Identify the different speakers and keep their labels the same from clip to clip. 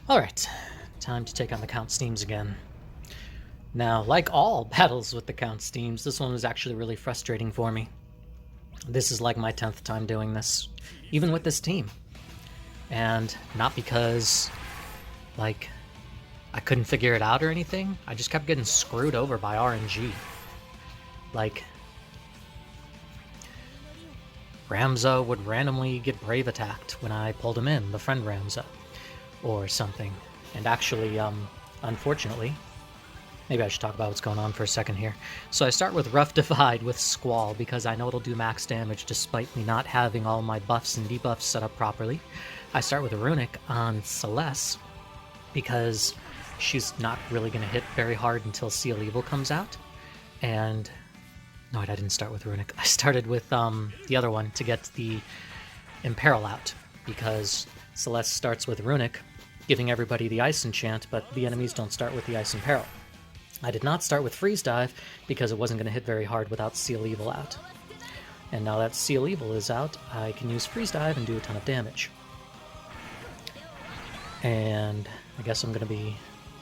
Speaker 1: Alright, time to take on the Count Steams again. Now, like all battles with the Count Steams, this one was actually really frustrating for me. This is like my 10th time doing this, even with this team. And not because, like, I couldn't figure it out or anything, I just kept getting screwed over by RNG. Like, Ramza would randomly get Brave attacked when I pulled him in, the friend Ramza, or something. And actually, unfortunately, maybe I should talk about what's going on for a second here. So I start with Rough Divide with Squall because I know it'll do max damage despite me not having all my buffs and debuffs set up properly. I start with Runic on Celes because she's not really going to hit very hard until Seal Evil comes out. And no, wait, I didn't start with Runic. I started with the other one to get the Imperil out because Celes starts with Runic, giving everybody the Ice Enchant, but the enemies don't start with the Ice Imperil. I did not start with Freeze Dive because it wasn't going to hit very hard without Seal Evil out. And now that Seal Evil is out, I can use Freeze Dive and do a ton of damage. And I guess I'm going to be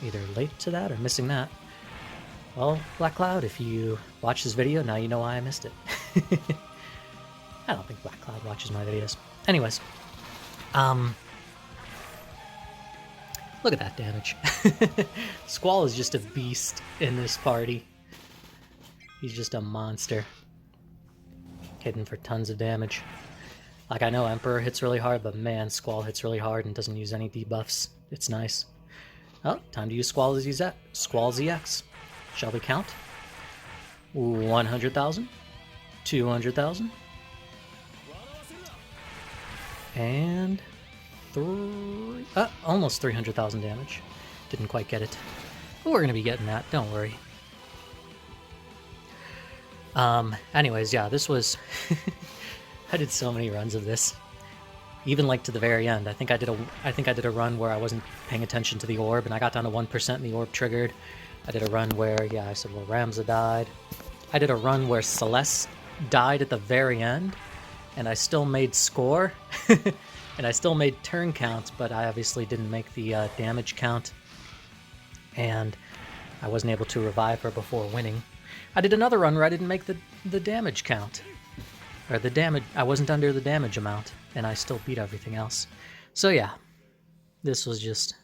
Speaker 1: either late to that or missing that. Well, Black Cloud, if you watch this video, now you know why I missed it. I don't think Black Cloud watches my videos. Anyways, look at that damage. Squall is just a beast in this party. He's just a monster. Hitting for tons of damage. Like, I know Emperor hits really hard, but man, Squall hits really hard and doesn't use any debuffs. It's nice. Oh, time to use Squall ZX. Shall we count? 100,000, 200,000, and almost 300,000 damage. Didn't quite get it, but we're gonna be getting that. Don't worry. Anyways, yeah, this was. I did so many runs of this, even like to the very end. I think I did a run where I wasn't paying attention to the orb, and I got down to 1%, and the orb triggered. I did a run where, yeah, I said, well, Ramza died. I did a run where Celes died at the very end, and I still made score, and I still made turn count, but I obviously didn't make the damage count, and I wasn't able to revive her before winning. I did another run where I didn't make the damage count, or the damage. I wasn't under the damage amount, and I still beat everything else. So yeah, this was just...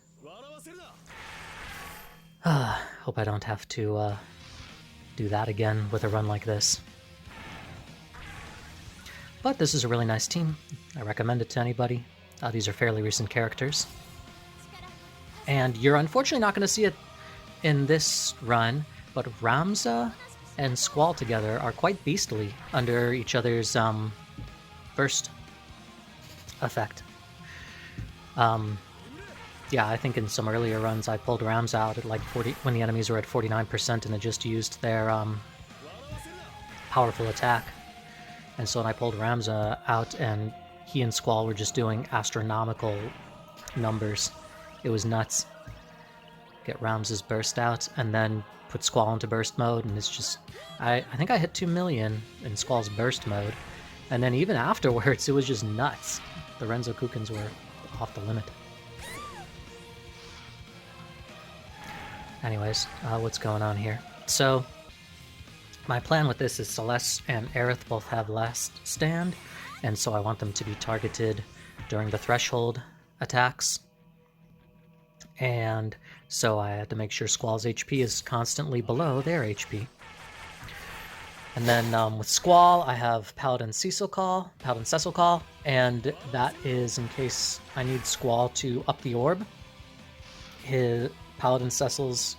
Speaker 1: hope I don't have to do that again with a run like this. But this is a really nice team. I recommend it to anybody. These are fairly recent characters. And you're unfortunately not going to see it in this run, but Ramza and Squall together are quite beastly under each other's burst effect. Yeah, I think in some earlier runs I pulled Ramza out at like 40 when the enemies were at 49% and it just used their powerful attack. And so when I pulled Ramza out and he and Squall were just doing astronomical numbers, it was nuts. Get Ramza's burst out and then put Squall into burst mode, and it's just... I think I hit 2 million in Squall's burst mode, and then even afterwards it was just nuts. The Renzo Kukens were off the limit. Anyways, what's going on here? So, my plan with this is Celes and Aerith both have last stand, and so I want them to be targeted during the threshold attacks. And so I had to make sure Squall's HP is constantly below their HP. And then with Squall, I have Paladin Cecil call, and that is in case I need Squall to up the orb. His Paladin Cecil's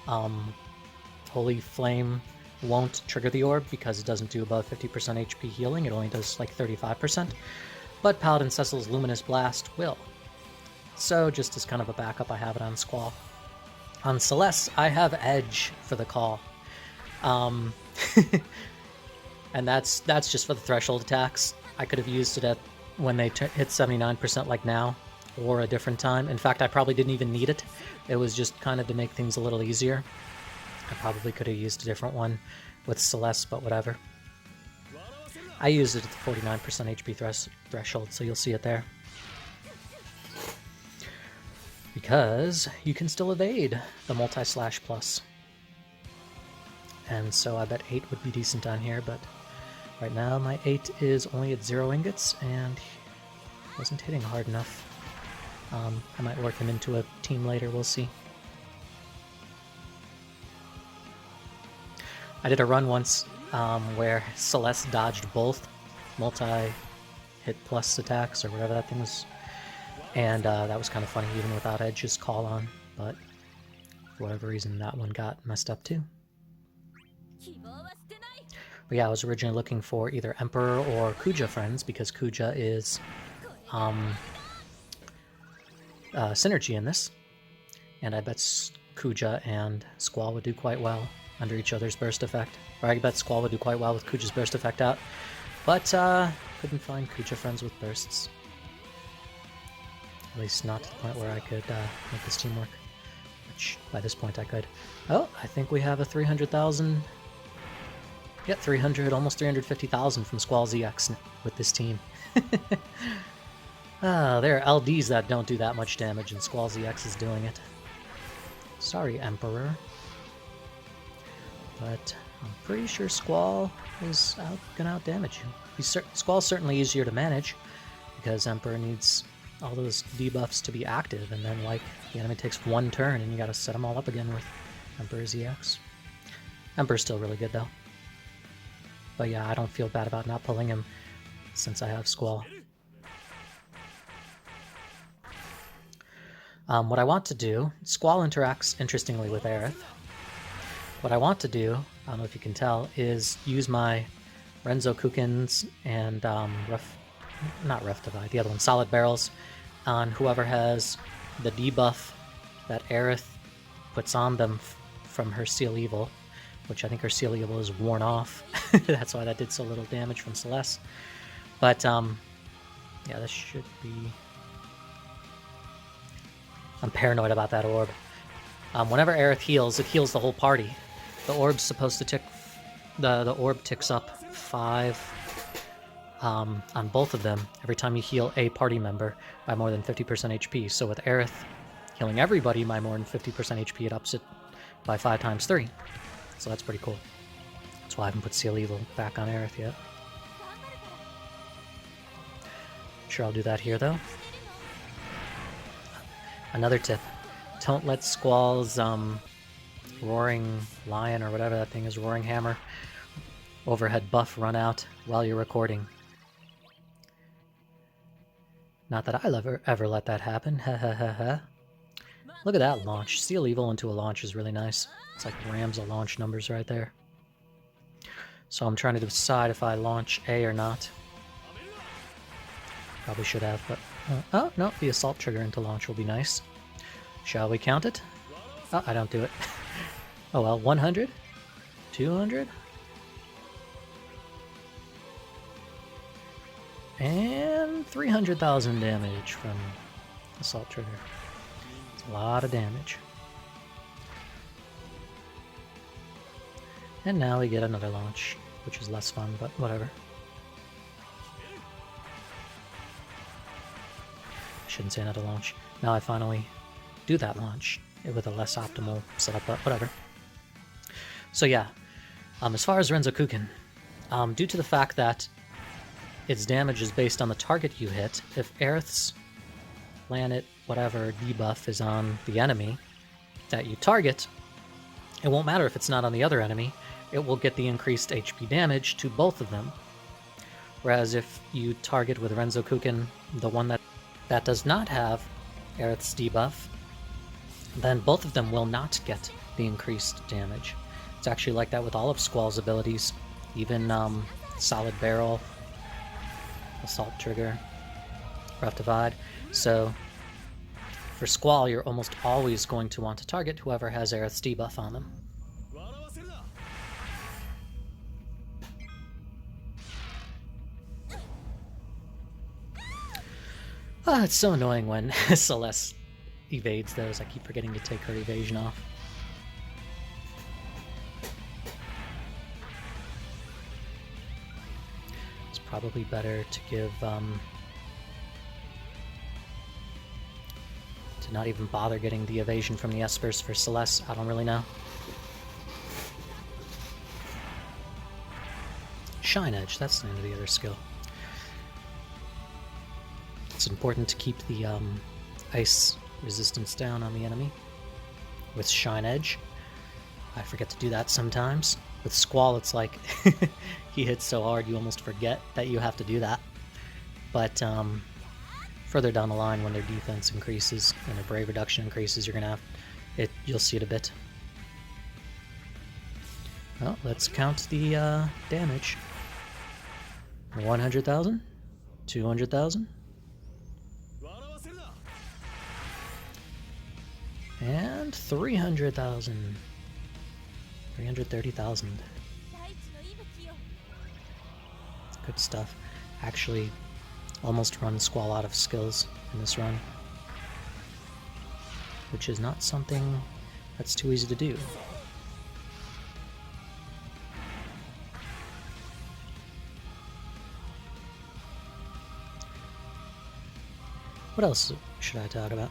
Speaker 1: Holy Flame won't trigger the orb because it doesn't do above 50% HP healing, it only does like 35%. But Paladin Cecil's Luminous Blast will. So just as kind of a backup, I have it on Squall. On Celes, I have Edge for the call. And that's just for the threshold attacks. I could have used it when they hit 79% like now, or a different time. In fact, I probably didn't even need it. It was just kind of to make things a little easier. I probably could have used a different one with Celes, but whatever. I used it at the 49% HP threshold, so you'll see it there. because you can still evade the multi-slash plus. And so I bet 8 would be decent on here, but right now my 8 is only at 0 ingots and wasn't hitting hard enough. I might work him into a team later, we'll see. I did a run once where Celes dodged both multi-hit plus attacks, or whatever that thing was, and that was kind of funny even without Edge's call on, but for whatever reason that one got messed up too. But yeah, I was originally looking for either Emperor or Kuja friends, because Kuja is synergy in this, and I bet Kuja and Squall would do quite well under each other's burst effect. Or I bet Squall would do quite well with Kuja's burst effect out, but couldn't find Kuja friends with bursts. At least not to the point where I could make this team work, which by this point I could. Oh, I think we have a 300,000... Yeah, 300, almost 350,000 from Squall ZX with this team. There are LDs that don't do that much damage, and Squall ZX is doing it. Sorry, Emperor. But I'm pretty sure Squall is gonna out-damage you. Squall's certainly easier to manage, because Emperor needs all those debuffs to be active, and then, like, the enemy takes one turn, and you gotta set them all up again with Emperor ZX. Emperor's still really good, though. But yeah, I don't feel bad about not pulling him, since I have Squall. What I want to do, Squall interacts interestingly with Aerith. What I want to do, I don't know if you can tell, is use my Renzo Kukins and not Rough Divide, the other one, Solid Barrels, on whoever has the debuff that Aerith puts on them from her Seal Evil, which I think her Seal Evil is worn off. That's why that did so little damage from Celes. But, yeah, this should be... I'm paranoid about that orb. Whenever Aerith heals, it heals the whole party. The orb's supposed to tick... The orb ticks up 5 on both of them every time you heal a party member by more than 50% HP. So with Aerith healing everybody by more than 50% HP, it ups it by 5 times 3. So that's pretty cool. That's why I haven't put Seal Evil back on Aerith yet. Sure, I'll do that here, though. Another tip. Don't let Squall's Roaring Lion, or whatever that thing is, Roaring Hammer, overhead buff run out while you're recording. Not that I'll ever let that happen. Ha ha ha ha. Look at that launch. Seal Evil into a launch is really nice. It's like rams of launch numbers right there. So I'm trying to decide if I launch A or not. Probably should have, but... oh, no, the assault trigger into launch will be nice. Shall we count it? Oh, I don't do it. Oh well, 100? 200? And 300,000 damage from assault trigger. It's a lot of damage. And now we get another launch, which is less fun, but whatever. I shouldn't say another launch. Now I finally do that launch with a less optimal setup, but whatever. So yeah, as far as Renzo Kukin, due to the fact that its damage is based on the target you hit, if Aerith's planet, whatever, debuff is on the enemy that you target, it won't matter if it's not on the other enemy, it will get the increased HP damage to both of them. Whereas if you target with Renzo Kukin the one that does not have Aerith's debuff, then both of them will not get the increased damage. It's actually like that with all of Squall's abilities, even Solid Barrel, Assault Trigger, Rough Divide. So for Squall, you're almost always going to want to target whoever has Aerith's debuff on them. Oh, it's so annoying when Celes evades those. I keep forgetting to take her evasion off. It's probably better to give To not even bother getting the evasion from the Espers for Celes, I don't really know. Shine Edge, that's the name of the other skill. It's important to keep the ice resistance down on the enemy with Shine Edge. I forget to do that sometimes. With Squall, it's like he hits so hard you almost forget that you have to do that. But further down the line, when their defense increases and their brave reduction increases, you're gonna have it. You'll see it a bit. Well, let's count the damage. 100,000, 200,000, and 300,000, 330,000. Good stuff. Actually, almost run Squall out of skills in this run, which is not something that's too easy to do. What else should I talk about?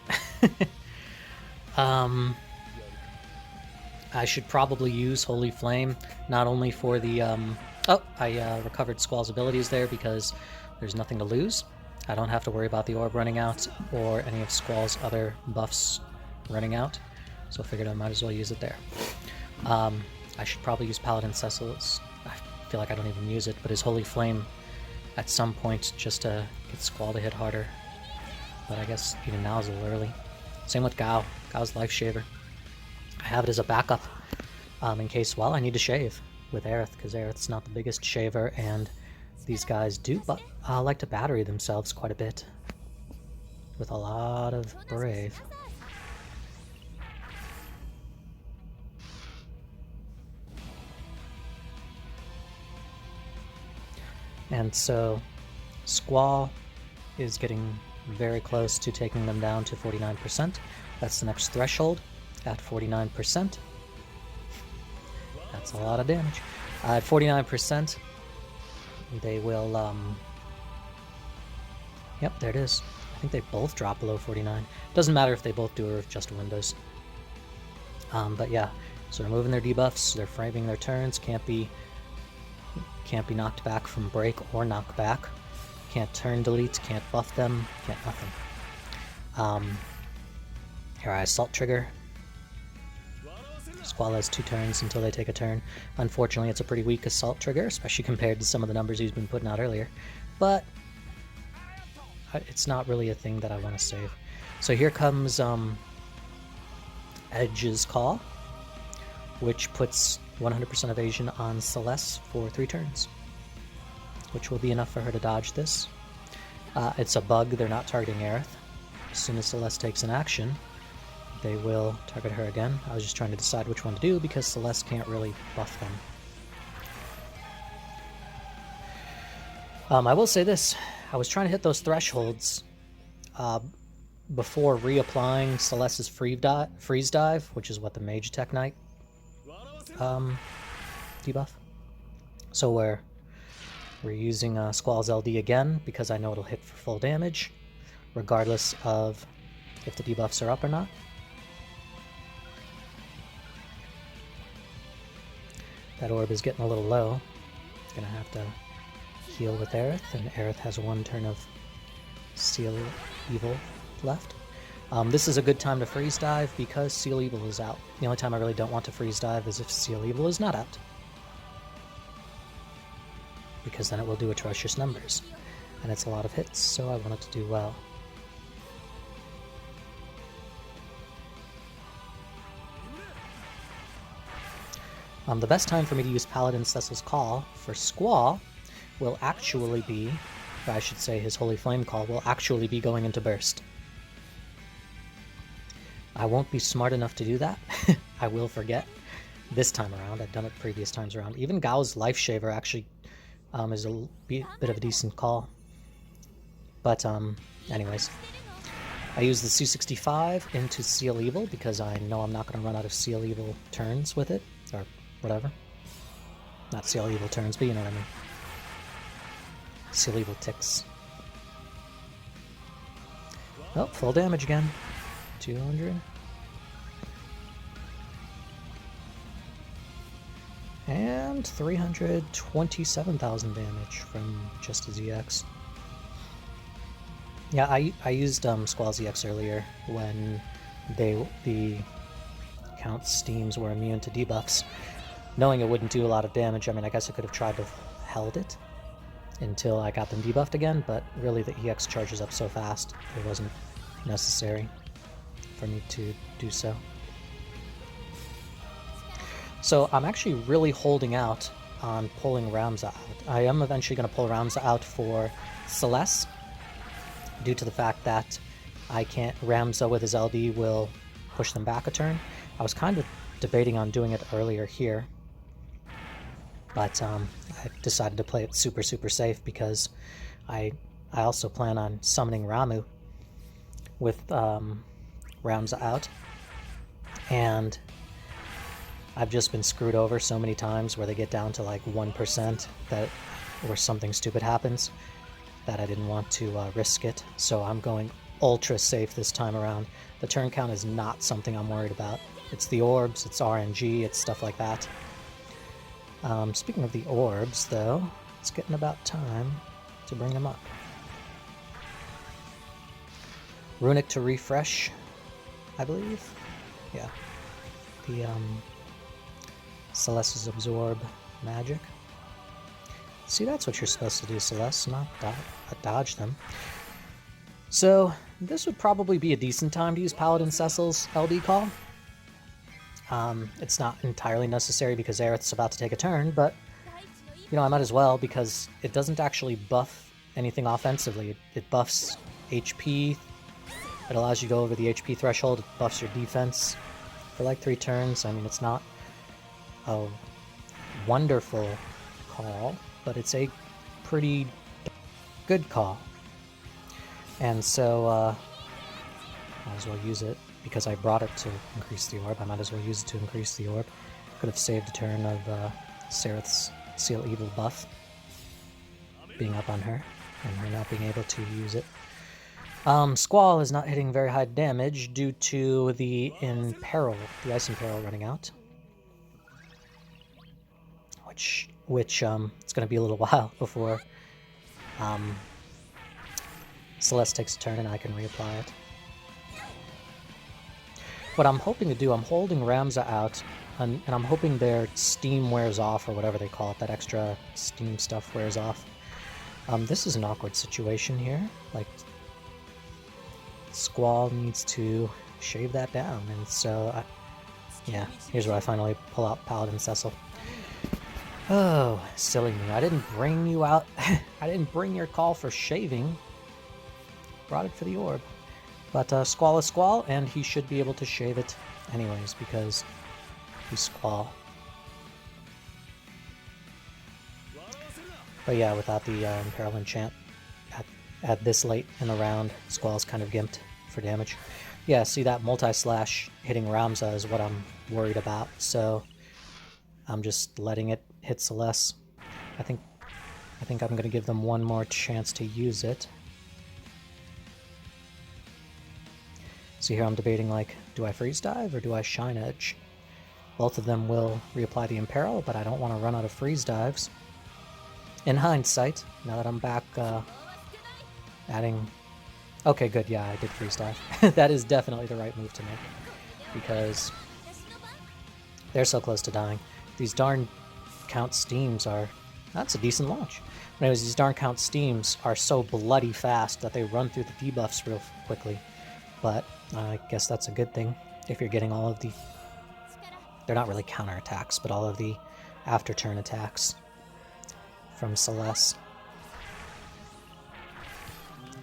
Speaker 1: I should probably use Holy Flame, not only for the... I recovered Squall's abilities there because there's nothing to lose. I don't have to worry about the orb running out or any of Squall's other buffs running out, so I figured I might as well use it there. I should probably use Paladin Cecil's. I feel like I don't even use it, but his Holy Flame at some point just to get Squall to hit harder. But I guess even now is a little early. Same with Gao. Gao's Life Shaver. I have it as a backup in case, well, I need to shave with Aerith, because Aerith's not the biggest shaver, and these guys do like to battery themselves quite a bit with a lot of brave. And so Squall is getting very close to taking them down to 49%. That's the next threshold at 49%. That's a lot of damage. At 49%, they will, yep, there it is. I think they both drop below 49. Doesn't matter if they both do or if just Windows. But yeah, so they're moving their debuffs, they're framing their turns, can't be knocked back from break or knockback. Can't turn delete, can't buff them, can't nothing. Here I Assault Trigger. Squall has 2 turns until they take a turn. Unfortunately, it's a pretty weak Assault Trigger, especially compared to some of the numbers he's been putting out earlier. But it's not really a thing that I want to save. So here comes Edge's Call, which puts 100% evasion on Celes for 3 turns. Which will be enough for her to dodge this. It's a bug, they're not targeting Aerith. As soon as Celes takes an action, they will target her again. I was just trying to decide which one to do because Celes can't really buff them. I will say this, I was trying to hit those thresholds before reapplying Celes's freeze dive, which is what the Mage Tech Knight debuff. So we're using Squall's LD again because I know it'll hit for full damage, regardless of if the debuffs are up or not. That orb is getting a little low. Gonna have to heal with Aerith, and Aerith has 1 turn of Seal Evil left. This is a good time to freeze dive because Seal Evil is out. The only time I really don't want to freeze dive is if Seal Evil is not out, because then it will do atrocious numbers, and it's a lot of hits, so I want it to do well. The best time for me to use Paladin Cecil's Call for Squall will actually be, or I should say his Holy Flame Call will actually be going into Burst. I won't be smart enough to do that. I will forget this time around. I've done it previous times around. Even Gao's Life Shaver actually is a bit of a decent call. But anyways, I use the C65 into Seal Evil because I know I'm not going to run out of Seal Evil turns with it, or whatever. Not Seal Evil turns, but you know what I mean. Seal Evil ticks. Oh, full damage again. 200. And 327,000 damage from just his EX. Yeah, I used Squall's EX earlier when the count steams were immune to debuffs. Knowing it wouldn't do a lot of damage, I mean, I guess I could have tried to have held it until I got them debuffed again, but really the EX charges up so fast, it wasn't necessary for me to do so. So I'm actually really holding out on pulling Ramza out. I am eventually going to pull Ramza out for Celes, due to the fact that I can't. Ramza with his LD will push them back a turn. I was kind of debating on doing it earlier here, but I decided to play it super safe because I also plan on summoning Ramuh with Ramza out, and I've just been screwed over so many times where they get down to like 1% where something stupid happens that I didn't want to risk it. So I'm going ultra safe this time around. The turn count is not something I'm worried about. It's the orbs, it's RNG, it's stuff like that. Speaking of the orbs, though, it's getting about time to bring them up. Runic to refresh, I believe. Yeah. The Celeste's absorb magic. See, that's what you're supposed to do, Celeste, not dodge them. So this would probably be a decent time to use Paladin Cecil's LD call. It's not entirely necessary because Aerith's about to take a turn, but you know, I might as well because it doesn't actually buff anything offensively. It buffs HP. It allows you to go over the HP threshold. It buffs your defense for like 3 turns. I mean, it's not a wonderful call, but it's a pretty good call. And so, might as well use it because I brought it to increase the orb. I might as well use it to increase the orb. Could have saved a turn of Sereth's Seal Evil buff being up on her and her not being able to use it. Squall is not hitting very high damage due to the Imperil, the Ice Imperil running out. Which it's going to be a little while before Celeste takes a turn and I can reapply it. What I'm hoping to do, I'm holding Ramza out, and I'm hoping their steam wears off, or whatever they call it, that extra steam stuff wears off. This is an awkward situation here. Like, Squall needs to shave that down, and so, yeah, here's where I finally pull out Paladin Cecil. Oh, silly me. I didn't bring you out. I didn't bring your call for shaving. Brought it for the orb. But Squall is Squall, and he should be able to shave it anyways, because he's Squall. But yeah, without the Imperil enchant at this late in the round, Squall's kind of gimped for damage. Yeah, see, that multi-slash hitting Ramza is what I'm worried about, so I'm just letting it hit Celes. I think I'm going to give them one more chance to use it. So here I'm debating, like, do I freeze dive or do I shine edge? Both of them will reapply the Imperil, but I don't want to run out of freeze dives. In hindsight, now that I'm back adding... Okay, good, yeah, I did freeze dive. That is definitely the right move to make, because they're so close to dying. These darn count steams are... That's a decent launch. But anyways, these darn count steams are so bloody fast that they run through the debuffs real quickly. But I guess that's a good thing if you're getting all of the... They're not really counterattacks, but all of the after-turn attacks from Celes.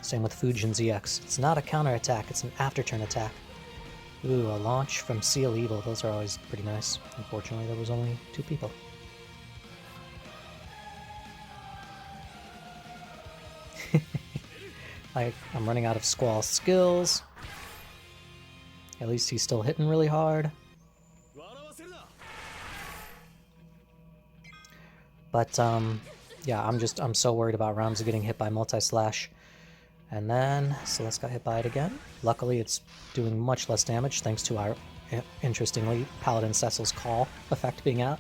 Speaker 1: Same with Fujin's EX. It's not a counterattack, it's an after-turn attack. Ooh, a launch from Seal Evil. Those are always pretty nice. Unfortunately, there was only 2 people. I'm running out of Squall skills. At least he's still hitting really hard. But, yeah, I'm so worried about Ramza getting hit by multi-slash. And then Celes got hit by it again. Luckily, it's doing much less damage thanks to our, interestingly, Paladin Cecil's call effect being out.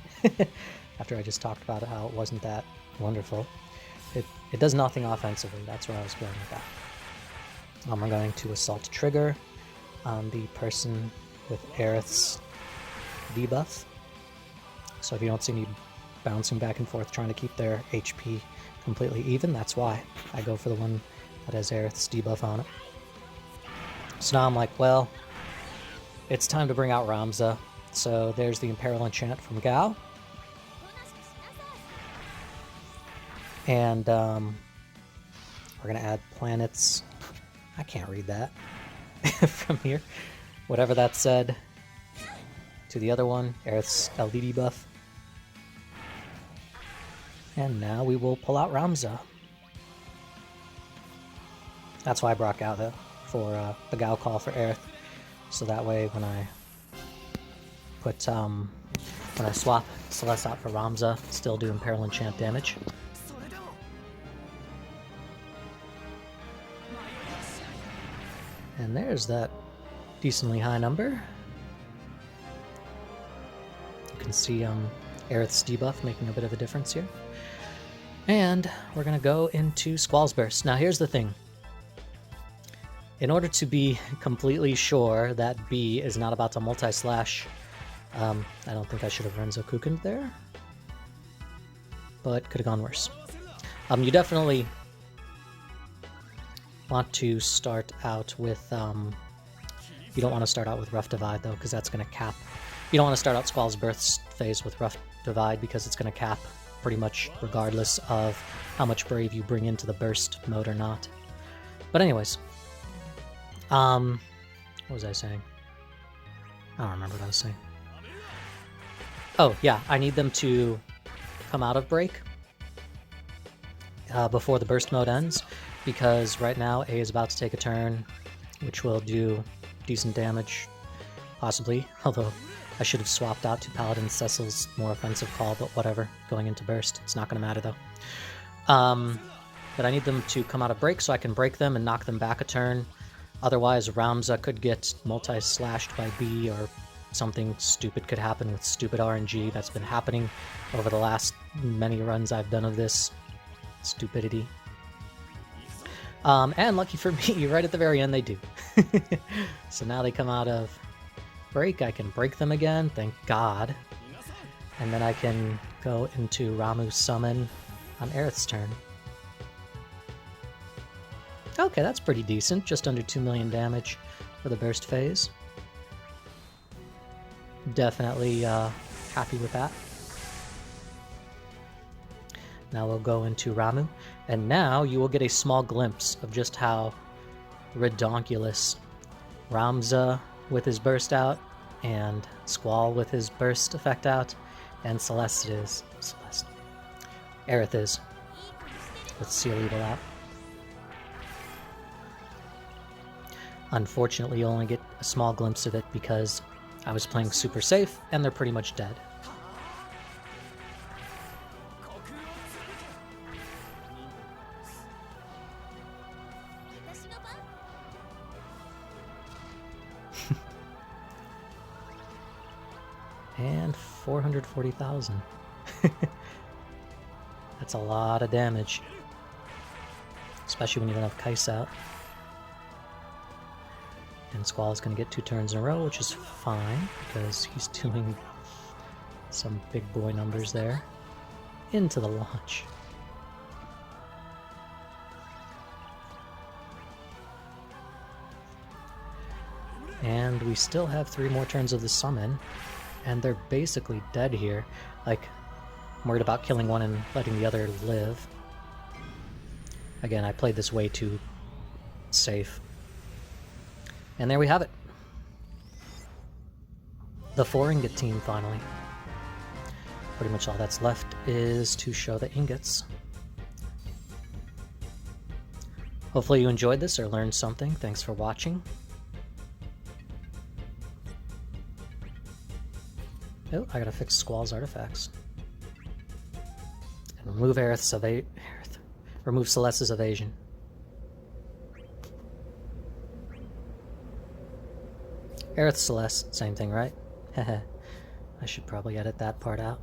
Speaker 1: After I just talked about it, how it wasn't that wonderful. It does nothing offensively. That's where I was going with that. I'm going to Assault Trigger on the person with Aerith's debuff. So if you don't see me bouncing back and forth trying to keep their HP completely even, that's why I go for the one that has Aerith's debuff on it. So now I'm like, well, it's time to bring out Ramza. So there's the Imperil Enchant from Gao. And we're going to add planets. I can't read that from here. Whatever that said. To the other one, Aerith's LD buff. And now we will pull out Ramza. That's why I brought Gao though, for the Gao call for Aerith. So that way when I put, when I swap Celes out for Ramza, still do Imperil Enchant damage. And there's that decently high number. You can see Aerith's debuff making a bit of a difference here. And we're going to go into Squall's Burst. Now here's the thing. In order to be completely sure that B is not about to multi-slash, I don't think I should have Renzo Kuken there. But could have gone worse. You definitely want to start out with, you don't want to start out with Rough Divide though, because that's going to cap. You don't want to start out Squall's Burst phase with Rough Divide because it's going to cap pretty much regardless of how much Brave you bring into the burst mode or not. But anyways, what was I saying? I don't remember what I was saying. Oh yeah, I need them to come out of break before the burst mode ends, because right now A is about to take a turn, which will do decent damage, possibly, although I should have swapped out to Paladin Cecil's more offensive call, but whatever, going into burst, it's not going to matter though. But I need them to come out of break so I can break them and knock them back a turn. Otherwise, Ramza could get multi-slashed by B, or something stupid could happen with stupid RNG. That's been happening over the last many runs I've done of this. Stupidity. And lucky for me, right at the very end they do. So now they come out of break, I can break them again, thank God. And then I can go into Ramuh's summon on Aerith's turn. Okay, that's pretty decent, just under 2 million damage for the burst phase. Definitely happy with that. Now we'll go into Ramuh, and now you will get a small glimpse of just how redonkulous Ramza with his burst out, and Squall with his burst effect out, and Aerith is with Seal Evil out. Unfortunately, you only get a small glimpse of it because I was playing super safe, and they're pretty much dead. And 440,000. That's a lot of damage. Especially when you don't have Kais out. And Squall is going to get 2 turns in a row, which is fine, because he's doing some big boy numbers there. Into the launch. And we still have 3 more turns of the summon, and they're basically dead here. Like, I'm worried about killing one and letting the other live. Again, I played this way too safe. And there we have it. The 4 ingot team, finally. Pretty much all that's left is to show the ingots. Hopefully you enjoyed this or learned something. Thanks for watching. Oh, I gotta fix Squall's artifacts. And remove remove Celes's evasion. Aerith Celes, same thing, right? Heh. I should probably edit that part out.